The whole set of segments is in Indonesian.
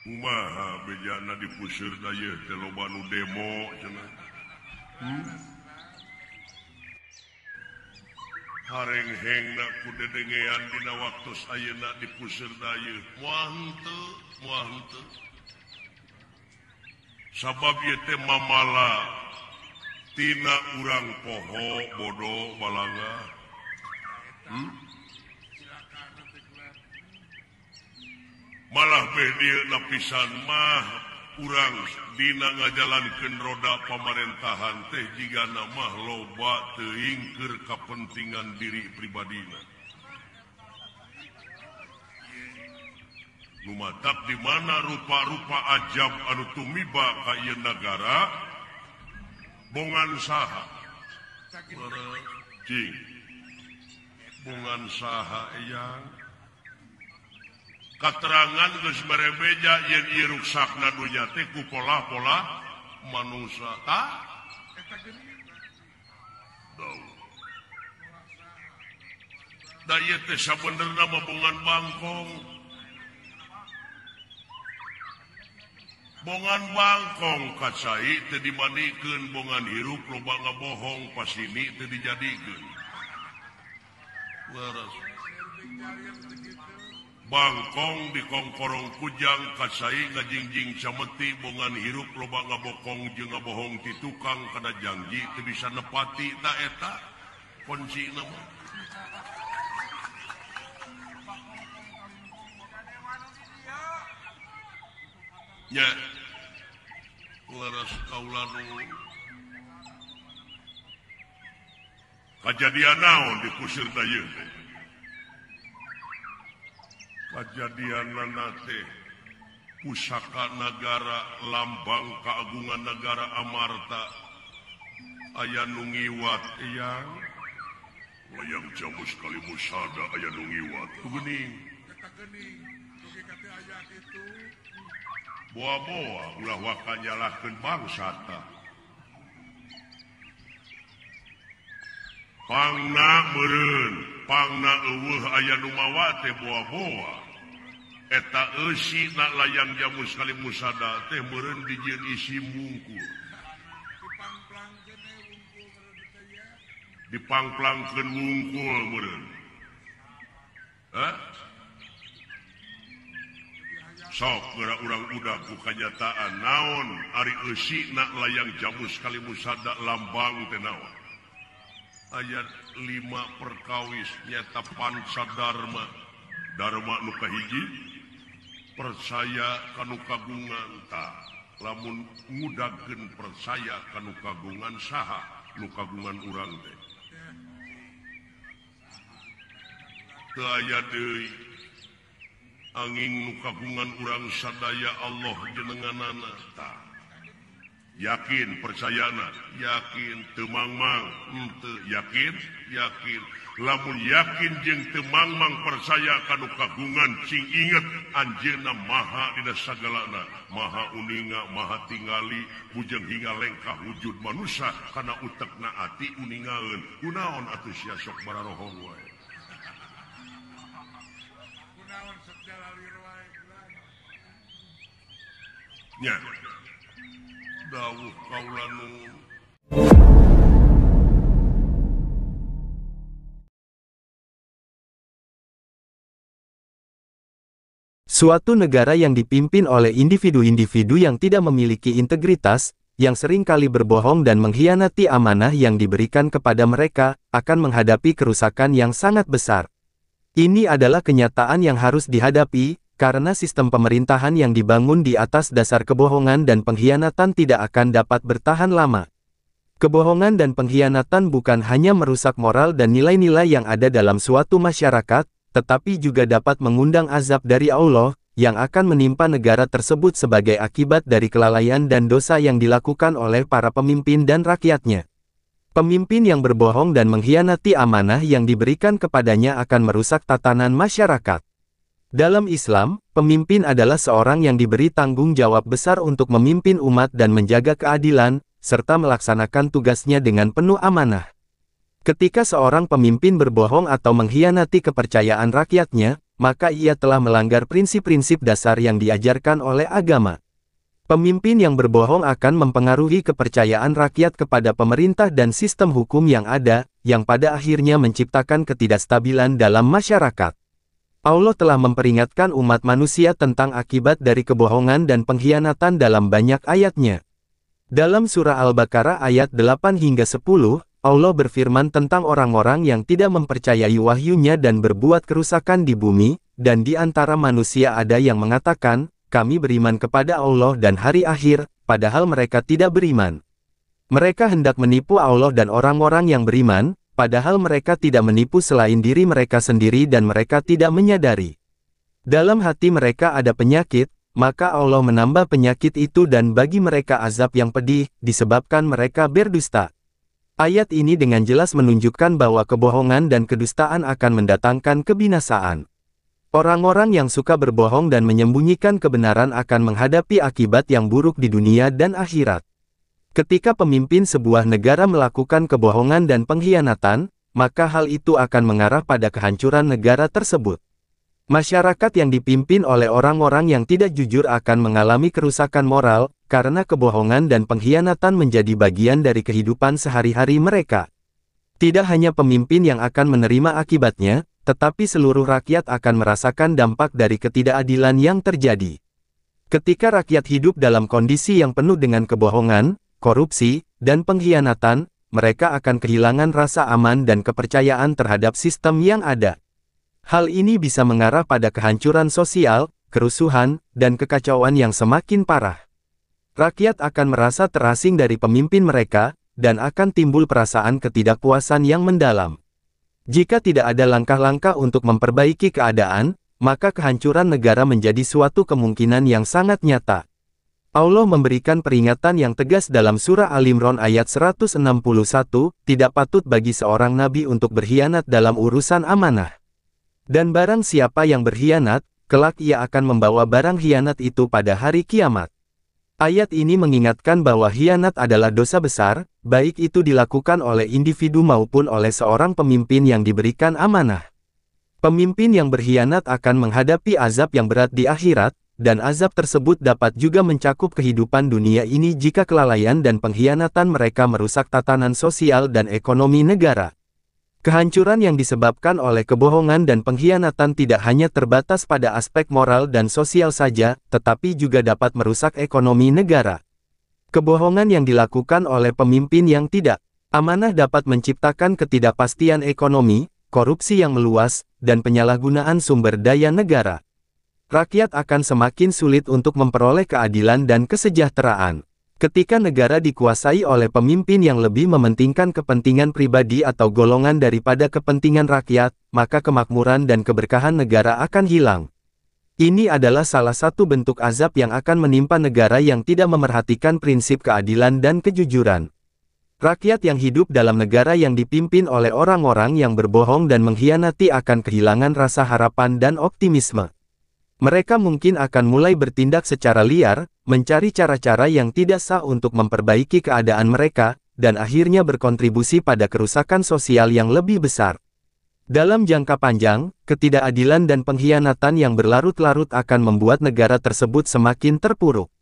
Kumaha bejana dipusir daya teh loba nu demo cenah. Hareng-hengna ku dedengean dina waktos ayeuna dipusir daya. Moal henteu. Sabab ieu teh mamala tina urang poho bodoh balanga. Malah dia lapisan mah urang dina ngajalankeun roda pamerintahan teh jigana mah loba teuing keur kapentingan diri pribadina. Lumatak di mana rupa-rupa ajab anu tumiba ka ieu nagara bongan saha? Cing. Bongan saha eyang? Katerangan geus berebeja yen ieu ruksakna dunya teh ku pola-pola manusia tah da ieu teh sabenerna mah bongan bangkong kacai teu dimanikeun bongan hirup loba ngabohong pasini teu dijadikeun waras bangkong di kongkorong kujang kasai ngajingjing cameti bongan hirup loba ngabokong jeung ngabohong ti tukang kana janji teu bisa nepati ta eta kuncina mah nya laras kaula nu kajadian naon di kusir dayeuh teh kajadian nate pusaka negara lambang keagungan negara Amarta aya nu ngiwat eyang layang jamu sekali musada aya nu ngiwat geuning boa-boa ulah waka nyalahkeun bangsa ta pangna meureun pangna eueuh aya nu mawa teh boa-boa eta eusina layang jamu sekali musada teh meureun dijieun isi mungkul dipangplangkeun wungkul meureun sok geura urang udah ku kanyataan naon ari eusina layang jamu sekali musada lambang teh naon ayat 5 perkawis nyata pancadarma dharma nu kahiji percaya kanu kagungan ta lamun ngudagkeun percaya kanu kagungan saha nu kagungan urang teh teu aya deui angin nu kagungan urang sadaya Allah jenenganana ta yakin percayana yakin teu mangmang henteu yakin lamun yakin jeung teu mangmang percaya kanu kagungan cing inget anjeunna maha dina sagalana maha uninga maha tingali bujang hingga lengkah wujud manusia kana utekna ati uningaeun kunaon atuh sia sok bararohong wae nya dawuh kaula nu suatu negara yang dipimpin oleh individu-individu yang tidak memiliki integritas, yang seringkali berbohong dan mengkhianati amanah yang diberikan kepada mereka, akan menghadapi kerusakan yang sangat besar. Ini adalah kenyataan yang harus dihadapi, karena sistem pemerintahan yang dibangun di atas dasar kebohongan dan pengkhianatan tidak akan dapat bertahan lama. Kebohongan dan pengkhianatan bukan hanya merusak moral dan nilai-nilai yang ada dalam suatu masyarakat, tetapi juga dapat mengundang azab dari Allah, yang akan menimpa negara tersebut sebagai akibat dari kelalaian dan dosa yang dilakukan oleh para pemimpin dan rakyatnya. Pemimpin yang berbohong dan mengkhianati amanah yang diberikan kepadanya akan merusak tatanan masyarakat. Dalam Islam, pemimpin adalah seorang yang diberi tanggung jawab besar untuk memimpin umat dan menjaga keadilan, serta melaksanakan tugasnya dengan penuh amanah. Ketika seorang pemimpin berbohong atau mengkhianati kepercayaan rakyatnya, maka ia telah melanggar prinsip-prinsip dasar yang diajarkan oleh agama. Pemimpin yang berbohong akan mempengaruhi kepercayaan rakyat kepada pemerintah dan sistem hukum yang ada, yang pada akhirnya menciptakan ketidakstabilan dalam masyarakat. Allah telah memperingatkan umat manusia tentang akibat dari kebohongan dan pengkhianatan dalam banyak ayatnya. Dalam surah Al-Baqarah ayat 8 hingga 10, Allah berfirman tentang orang-orang yang tidak mempercayai wahyunya dan berbuat kerusakan di bumi, dan di antara manusia ada yang mengatakan, kami beriman kepada Allah dan hari akhir, padahal mereka tidak beriman. Mereka hendak menipu Allah dan orang-orang yang beriman, padahal mereka tidak menipu selain diri mereka sendiri dan mereka tidak menyadari. Dalam hati mereka ada penyakit, maka Allah menambah penyakit itu dan bagi mereka azab yang pedih, disebabkan mereka berdusta. Ayat ini dengan jelas menunjukkan bahwa kebohongan dan kedustaan akan mendatangkan kebinasaan. Orang-orang yang suka berbohong dan menyembunyikan kebenaran akan menghadapi akibat yang buruk di dunia dan akhirat. Ketika pemimpin sebuah negara melakukan kebohongan dan pengkhianatan, maka hal itu akan mengarah pada kehancuran negara tersebut. Masyarakat yang dipimpin oleh orang-orang yang tidak jujur akan mengalami kerusakan moral, karena kebohongan dan pengkhianatan menjadi bagian dari kehidupan sehari-hari mereka. Tidak hanya pemimpin yang akan menerima akibatnya, tetapi seluruh rakyat akan merasakan dampak dari ketidakadilan yang terjadi. Ketika rakyat hidup dalam kondisi yang penuh dengan kebohongan, korupsi, dan pengkhianatan, mereka akan kehilangan rasa aman dan kepercayaan terhadap sistem yang ada. Hal ini bisa mengarah pada kehancuran sosial, kerusuhan, dan kekacauan yang semakin parah. Rakyat akan merasa terasing dari pemimpin mereka, dan akan timbul perasaan ketidakpuasan yang mendalam. Jika tidak ada langkah-langkah untuk memperbaiki keadaan, maka kehancuran negara menjadi suatu kemungkinan yang sangat nyata. Allah memberikan peringatan yang tegas dalam surah Al-Imran ayat 161, tidak patut bagi seorang nabi untuk berkhianat dalam urusan amanah. Dan barang siapa yang berkhianat, kelak ia akan membawa barang khianat itu pada hari kiamat. Ayat ini mengingatkan bahwa khianat adalah dosa besar, baik itu dilakukan oleh individu maupun oleh seorang pemimpin yang diberikan amanah. Pemimpin yang berkhianat akan menghadapi azab yang berat di akhirat, dan azab tersebut dapat juga mencakup kehidupan dunia ini jika kelalaian dan pengkhianatan mereka merusak tatanan sosial dan ekonomi negara. Kehancuran yang disebabkan oleh kebohongan dan pengkhianatan tidak hanya terbatas pada aspek moral dan sosial saja, tetapi juga dapat merusak ekonomi negara. Kebohongan yang dilakukan oleh pemimpin yang tidak amanah dapat menciptakan ketidakpastian ekonomi, korupsi yang meluas, dan penyalahgunaan sumber daya negara. Rakyat akan semakin sulit untuk memperoleh keadilan dan kesejahteraan. Ketika negara dikuasai oleh pemimpin yang lebih mementingkan kepentingan pribadi atau golongan daripada kepentingan rakyat, maka kemakmuran dan keberkahan negara akan hilang. Ini adalah salah satu bentuk azab yang akan menimpa negara yang tidak memerhatikan prinsip keadilan dan kejujuran. Rakyat yang hidup dalam negara yang dipimpin oleh orang-orang yang berbohong dan mengkhianati akan kehilangan rasa harapan dan optimisme. Mereka mungkin akan mulai bertindak secara liar, mencari cara-cara yang tidak sah untuk memperbaiki keadaan mereka, dan akhirnya berkontribusi pada kerusakan sosial yang lebih besar. Dalam jangka panjang, ketidakadilan dan pengkhianatan yang berlarut-larut akan membuat negara tersebut semakin terpuruk.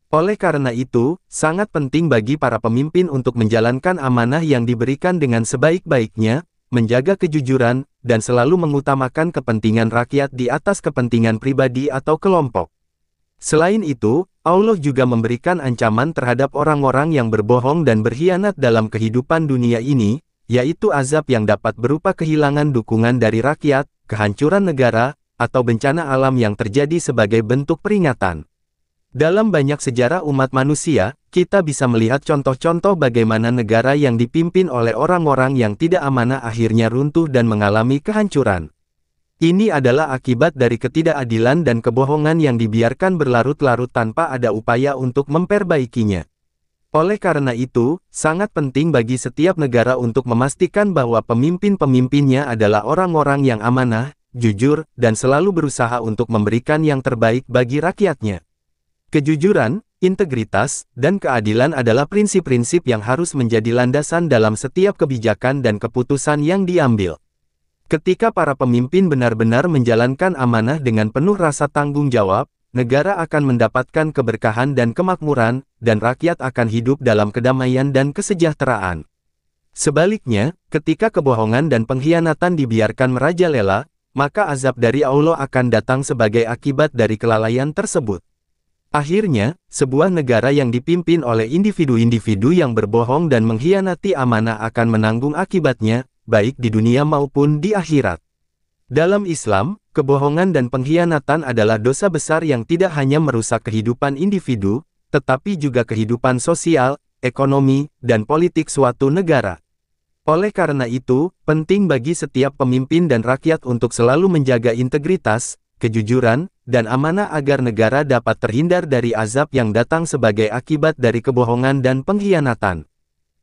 Oleh karena itu, sangat penting bagi para pemimpin untuk menjalankan amanah yang diberikan dengan sebaik-baiknya, menjaga kejujuran, dan selalu mengutamakan kepentingan rakyat di atas kepentingan pribadi atau kelompok. Selain itu, Allah juga memberikan ancaman terhadap orang-orang yang berbohong dan berkhianat dalam kehidupan dunia ini, yaitu azab yang dapat berupa kehilangan dukungan dari rakyat, kehancuran negara, atau bencana alam yang terjadi sebagai bentuk peringatan. Dalam banyak sejarah umat manusia, kita bisa melihat contoh-contoh bagaimana negara yang dipimpin oleh orang-orang yang tidak amanah akhirnya runtuh dan mengalami kehancuran. Ini adalah akibat dari ketidakadilan dan kebohongan yang dibiarkan berlarut-larut tanpa ada upaya untuk memperbaikinya. Oleh karena itu, sangat penting bagi setiap negara untuk memastikan bahwa pemimpin-pemimpinnya adalah orang-orang yang amanah, jujur, dan selalu berusaha untuk memberikan yang terbaik bagi rakyatnya. Kejujuran, integritas, dan keadilan adalah prinsip-prinsip yang harus menjadi landasan dalam setiap kebijakan dan keputusan yang diambil. Ketika para pemimpin benar-benar menjalankan amanah dengan penuh rasa tanggung jawab, negara akan mendapatkan keberkahan dan kemakmuran, dan rakyat akan hidup dalam kedamaian dan kesejahteraan. Sebaliknya, ketika kebohongan dan pengkhianatan dibiarkan merajalela, maka azab dari Allah akan datang sebagai akibat dari kelalaian tersebut. Akhirnya, sebuah negara yang dipimpin oleh individu-individu yang berbohong dan mengkhianati amanah akan menanggung akibatnya, baik di dunia maupun di akhirat. Dalam Islam, kebohongan dan pengkhianatan adalah dosa besar yang tidak hanya merusak kehidupan individu, tetapi juga kehidupan sosial, ekonomi, dan politik suatu negara. Oleh karena itu, penting bagi setiap pemimpin dan rakyat untuk selalu menjaga integritas, kejujuran, dan amanah agar negara dapat terhindar dari azab yang datang sebagai akibat dari kebohongan dan pengkhianatan.